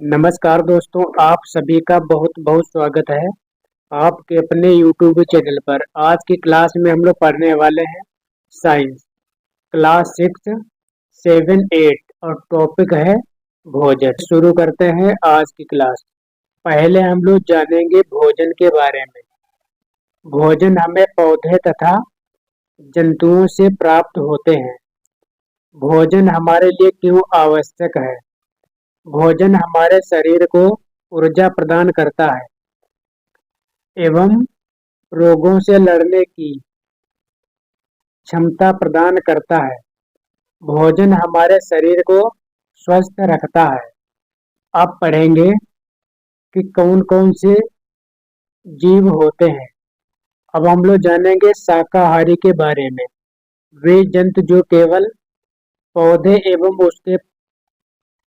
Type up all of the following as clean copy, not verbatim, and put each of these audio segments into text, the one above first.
नमस्कार दोस्तों, आप सभी का बहुत बहुत स्वागत है आपके अपने YouTube चैनल पर। आज की क्लास में हम लोग पढ़ने वाले हैं साइंस क्लास 6, 7, 8 और टॉपिक है भोजन। शुरू करते हैं आज की क्लास। पहले हम लोग जानेंगे भोजन के बारे में। भोजन हमें पौधे तथा जंतुओं से प्राप्त होते हैं। भोजन हमारे लिए क्यों आवश्यक है? भोजन हमारे शरीर को ऊर्जा प्रदान करता है एवं रोगों से लड़ने की क्षमता प्रदान करता है। भोजन हमारे शरीर को स्वस्थ रखता है। आप पढ़ेंगे कि कौन कौन से जीव होते हैं। अब हम लोग जानेंगे शाकाहारी के बारे में। वे जंतु जो केवल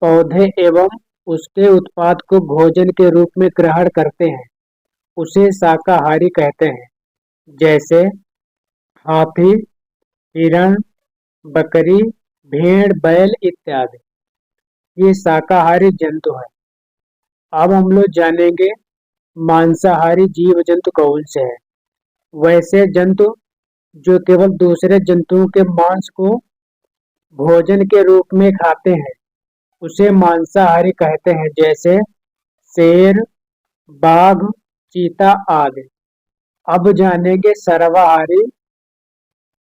पौधे एवं उसके उत्पाद को भोजन के रूप में ग्रहण करते हैं, उसे शाकाहारी कहते हैं। जैसे हाथी, हिरण, बकरी, भेड़, बैल इत्यादि। ये शाकाहारी जंतु हैं। अब हम लोग जानेंगे मांसाहारी जीव जंतु कौन से हैं। वैसे जंतु जो केवल दूसरे जंतुओं के मांस को भोजन के रूप में खाते हैं, उसे मांसाहारी कहते हैं। जैसे शेर, बाघ, चीता आदि। अब जानेंगे सर्वाहारी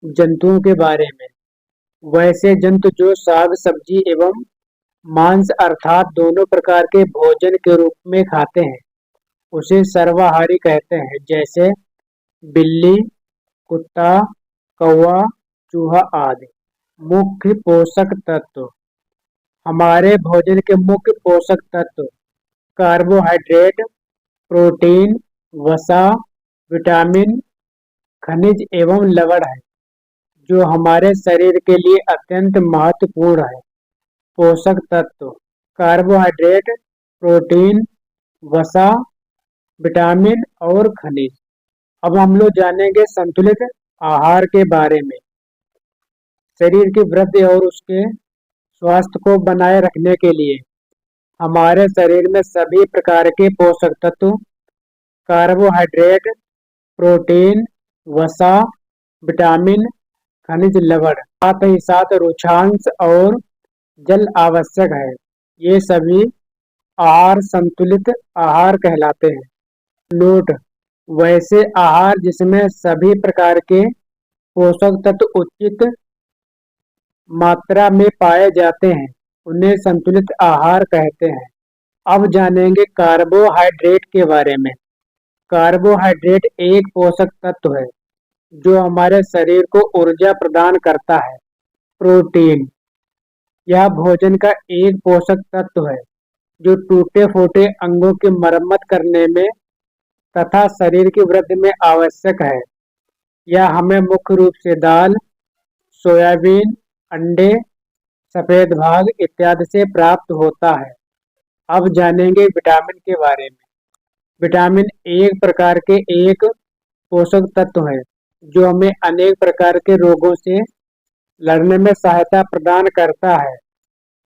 जंतुओं के बारे में। वैसे जंतु जो साग सब्जी एवं मांस अर्थात दोनों प्रकार के भोजन के रूप में खाते हैं, उसे सर्वाहारी कहते हैं। जैसे बिल्ली, कुत्ता, कौवा, चूहा आदि। मुख्य पोषक तत्व। हमारे भोजन के मुख्य पोषक तत्व कार्बोहाइड्रेट, प्रोटीन, वसा, विटामिन, खनिज एवं लवण है, जो हमारे शरीर के लिए अत्यंत महत्वपूर्ण है। पोषक तत्व कार्बोहाइड्रेट, प्रोटीन, वसा, विटामिन और खनिज। अब हम लोग जानेंगे संतुलित आहार के बारे में। शरीर की वृद्धि और उसके स्वास्थ्य को बनाए रखने के लिए हमारे शरीर में सभी प्रकार के पोषक तत्व कार्बोहाइड्रेट, प्रोटीन, वसा, विटामिन, खनिज लवण साथ ही साथ रुक्षांश और जल आवश्यक है। ये सभी आहार संतुलित आहार कहलाते हैं। नोट: वैसे आहार जिसमें सभी प्रकार के पोषक तत्व उचित मात्रा में पाए जाते हैं, उन्हें संतुलित आहार कहते हैं। अब जानेंगे कार्बोहाइड्रेट के बारे में। कार्बोहाइड्रेट एक पोषक तत्व है जो हमारे शरीर को ऊर्जा प्रदान करता है। प्रोटीन यह भोजन का एक पोषक तत्व है जो टूटे फूटे अंगों की मरम्मत करने में तथा शरीर की वृद्धि में आवश्यक है। यह हमें मुख्य रूप से दाल, सोयाबीन, अंडे, सफेद भाग इत्यादि से प्राप्त होता है। अब जानेंगे विटामिन के बारे में। विटामिन एक प्रकार के एक पोषक तत्व है जो हमें अनेक प्रकार के रोगों से लड़ने में सहायता प्रदान करता है।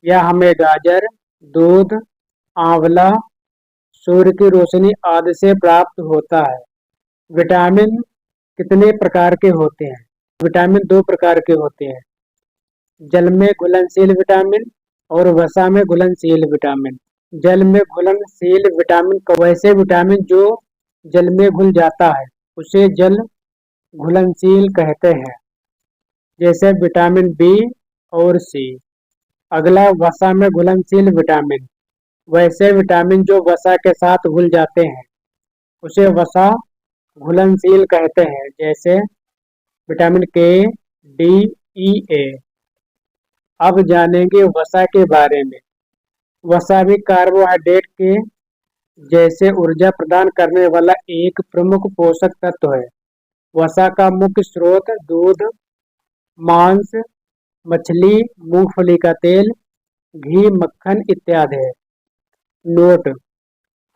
यह हमें गाजर, दूध, आंवला, सूर्य की रोशनी आदि से प्राप्त होता है। विटामिन कितने प्रकार के होते हैं? विटामिन दो प्रकार के होते हैं, जल में घुलनशील विटामिन और वसा में घुलनशील विटामिन। जल में घुलनशील विटामिन वैसे विटामिन जो जल में घुल जाता है उसे जल घुलनशील कहते हैं, जैसे विटामिन बी और सी। अगला वसा में घुलनशील विटामिन। वैसे विटामिन जो वसा के साथ घुल जाते हैं उसे वसा घुलनशील कहते हैं, जैसे विटामिन के, डी, ई, ए। अब जानेंगे वसा के बारे में। वसा भी कार्बोहाइड्रेट के जैसे ऊर्जा प्रदान करने वाला एक प्रमुख पोषक तत्व है। वसा का मुख्य स्रोत दूध, मांस, मछली, मूंगफली का तेल, घी, मक्खन इत्यादि है। नोट: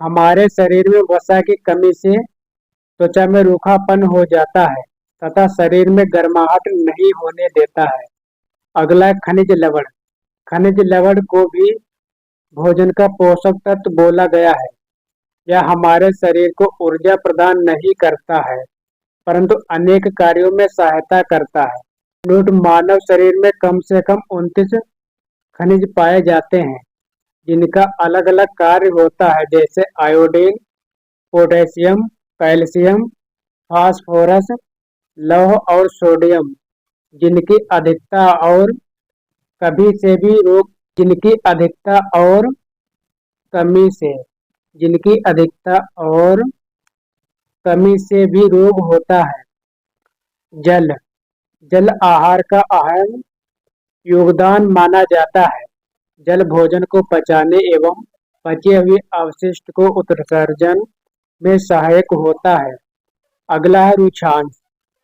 हमारे शरीर में वसा की कमी से त्वचा में रूखापन हो जाता है तथा शरीर में गर्माहट नहीं होने देता है। अगला खनिज लवण। खनिज लवण को भी भोजन का पोषक तत्व बोला गया है। यह हमारे शरीर को ऊर्जा प्रदान नहीं करता है, परंतु अनेक कार्यों में सहायता करता है। नोट मानव शरीर में कम से कम 29 खनिज पाए जाते हैं, जिनका अलग अलग कार्य होता है, जैसे आयोडीन, पोटेशियम, कैल्शियम, फास्फोरस, लौह और सोडियम, जिनकी अधिकता और कभी से भी रोग जिनकी अधिकता और कमी से जिनकी अधिकता और कमी से भी रोग होता है। जल जल आहार का अहम योगदान माना जाता है। जल भोजन को पचाने एवं बचे हुए अवशिष्ट को उत्सर्जन में सहायक होता है। अगला है रुक्षांश।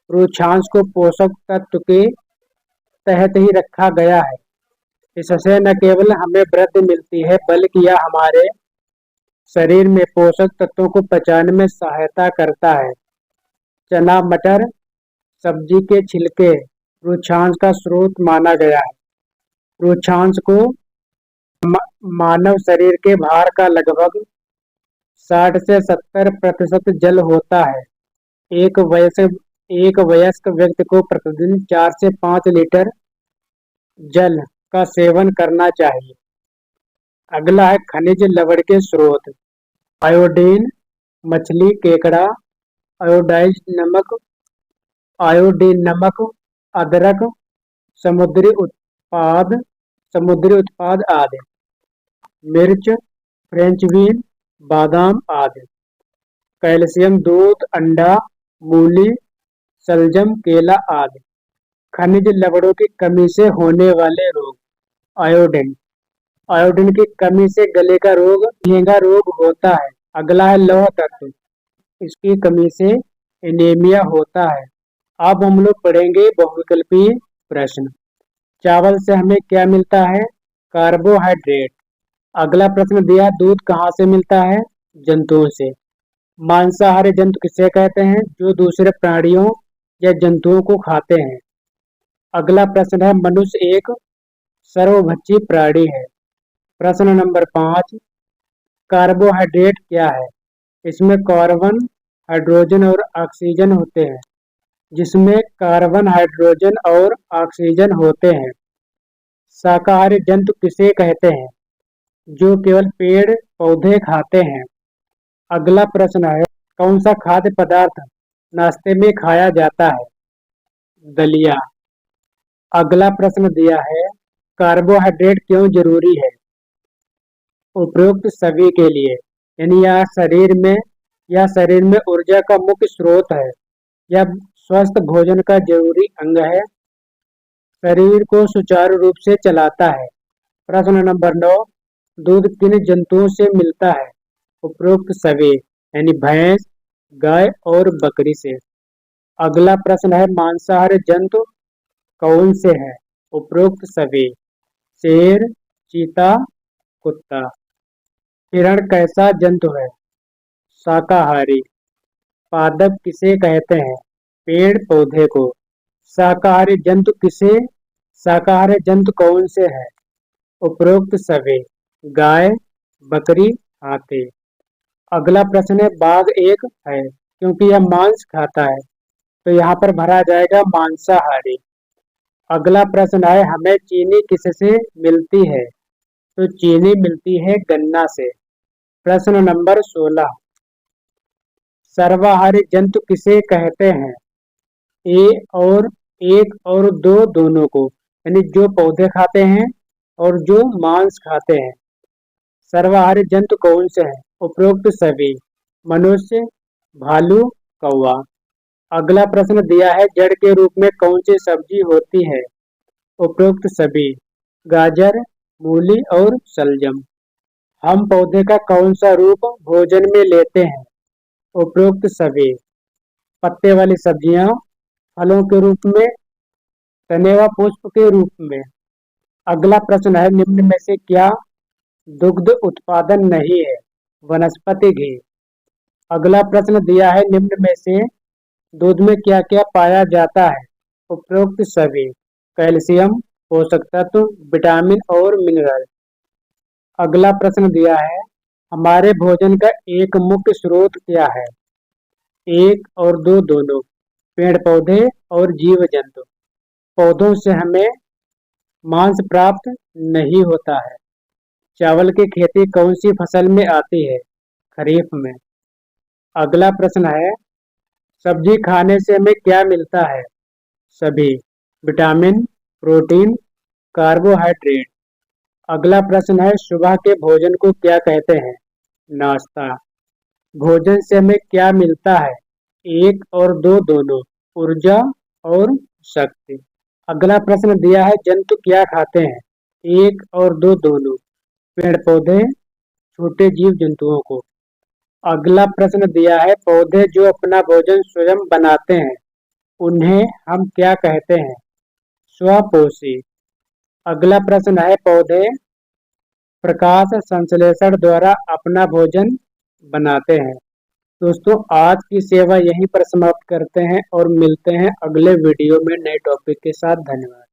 रुक्षांश को पोषक तत्व के तहत ही रखा गया है। इससे न केवल हमें वृद्धि मिलती है, बल्कि यह हमारे शरीर में पोषक तत्वों को पचाने में सहायता करता है। चना, मटर, सब्जी के छिलके रुक्षांश का स्रोत माना गया है। रुक्षांश को मानव शरीर के भार का लगभग 60 से 70% जल होता है। एक वयस्क व्यक्ति को प्रतिदिन 4 से 5 लीटर जल का सेवन करना चाहिए। अगला है खनिज लवण के स्रोत। आयोडीन, मछली, केकड़ा, आयोडीन नमक, अदरक, समुद्री उत्पाद आदि, मिर्च, फ्रेंच बीन, बादाम आदि। कैल्शियम दूध, अंडा, मूली, शलजम, केला आदि। खनिज लवणों की कमी से होने वाले रोग। आयोडीन आयोडीन की कमी से गले का रोग, झींगा रोग होता है। अगला है लौह तत्व। इसकी कमी से एनीमिया होता है। अब हम लोग पढ़ेंगे बहुविकल्पीय प्रश्न। चावल से हमें क्या मिलता है? कार्बोहाइड्रेट। अगला प्रश्न दिया, दूध कहाँ से मिलता है? जंतुओं से। मांसाहारी जंतु किसे कहते हैं? जो दूसरे प्राणियों या जंतुओं को खाते हैं। अगला प्रश्न है, मनुष्य एक सर्वभक्षी प्राणी है। प्रश्न नंबर 5, कार्बोहाइड्रेट क्या है? इसमें कार्बन, हाइड्रोजन और ऑक्सीजन होते हैं। जिसमें कार्बन, हाइड्रोजन और ऑक्सीजन होते हैं। शाकाहारी जंतु किसे कहते हैं? जो केवल पेड़ पौधे खाते हैं। अगला प्रश्न है, कौन सा खाद्य पदार्थ नाश्ते में खाया जाता है? दलिया। अगला प्रश्न दिया है, कार्बोहाइड्रेट क्यों जरूरी है? उपरोक्त सभी के लिए, यानी यह शरीर में ऊर्जा का मुख्य स्रोत है। यह स्वस्थ भोजन का जरूरी अंग है। शरीर को सुचारू रूप से चलाता है। प्रश्न नंबर 9, दूध किन जंतुओं से मिलता है? उपरोक्त सभी, यानी भैंस, गाय और बकरी से। अगला प्रश्न है, मांसाहारी जंतु कौन से हैं? उपरोक्त सभी, शेर, चीता, कुत्ता। हिरण कैसा जंतु है? शाकाहारी। पादप किसे कहते हैं? पेड़ पौधे को। शाकाहारी जंतु कौन से हैं? उपरोक्त सभी, गाय, बकरी, हाथी। अगला प्रश्न है, बाघ एक है क्योंकि यह मांस खाता है, तो यहाँ पर भरा जाएगा मांसाहारी। अगला प्रश्न है, हमें चीनी किससे मिलती है? तो चीनी मिलती है गन्ना से। प्रश्न नंबर 16, सर्वाहारी जंतु किसे कहते हैं? एक और दो दोनों को, यानी जो पौधे खाते हैं और जो मांस खाते हैं। सर्वाहारी जंतु कौन से हैं? उपरोक्त सभी, मनुष्य, भालू, कौवा। अगला प्रश्न दिया है, जड़ के रूप में कौन सी सब्जी होती है? उपरोक्त सभी, गाजर, मूली और शलजम। हम पौधे का कौन सा रूप भोजन में लेते हैं? उपरोक्त सभी, पत्ते वाली सब्जियां, फलों के रूप में, तने व पुष्प के रूप में। अगला प्रश्न है, निम्न में से क्या दुग्ध उत्पादन नहीं है? वनस्पति घी। अगला प्रश्न दिया है, निम्न में से दूध में क्या क्या पाया जाता है? उपरोक्त सभी, कैल्शियम, पोषक तत्व, विटामिन और मिनरल। अगला प्रश्न दिया है, हमारे भोजन का एक मुख्य स्रोत क्या है? एक और दो दोनों, पेड़ पौधे और जीव जंतु। पौधों से हमें मांस प्राप्त नहीं होता है। चावल की खेती कौन सी फसल में आती है? खरीफ में। अगला प्रश्न है, सब्जी खाने से हमें क्या मिलता है? सभी, विटामिन, प्रोटीन, कार्बोहाइड्रेट। अगला प्रश्न है, सुबह के भोजन को क्या कहते हैं? नाश्ता। भोजन से हमें क्या मिलता है? एक और दो दोनों, ऊर्जा और शक्ति। अगला प्रश्न दिया है, जंतु क्या खाते हैं? एक और दो दोनों, पेड़ पौधे, छोटे जीव जंतुओं को। अगला प्रश्न दिया है, पौधे जो अपना भोजन स्वयं बनाते हैं उन्हें हम क्या कहते हैं? स्वपोषी। अगला प्रश्न है, पौधे प्रकाश संश्लेषण द्वारा अपना भोजन बनाते हैं। दोस्तों, आज की सेवा यहीं पर समाप्त करते हैं और मिलते हैं अगले वीडियो में नए टॉपिक के साथ। धन्यवाद।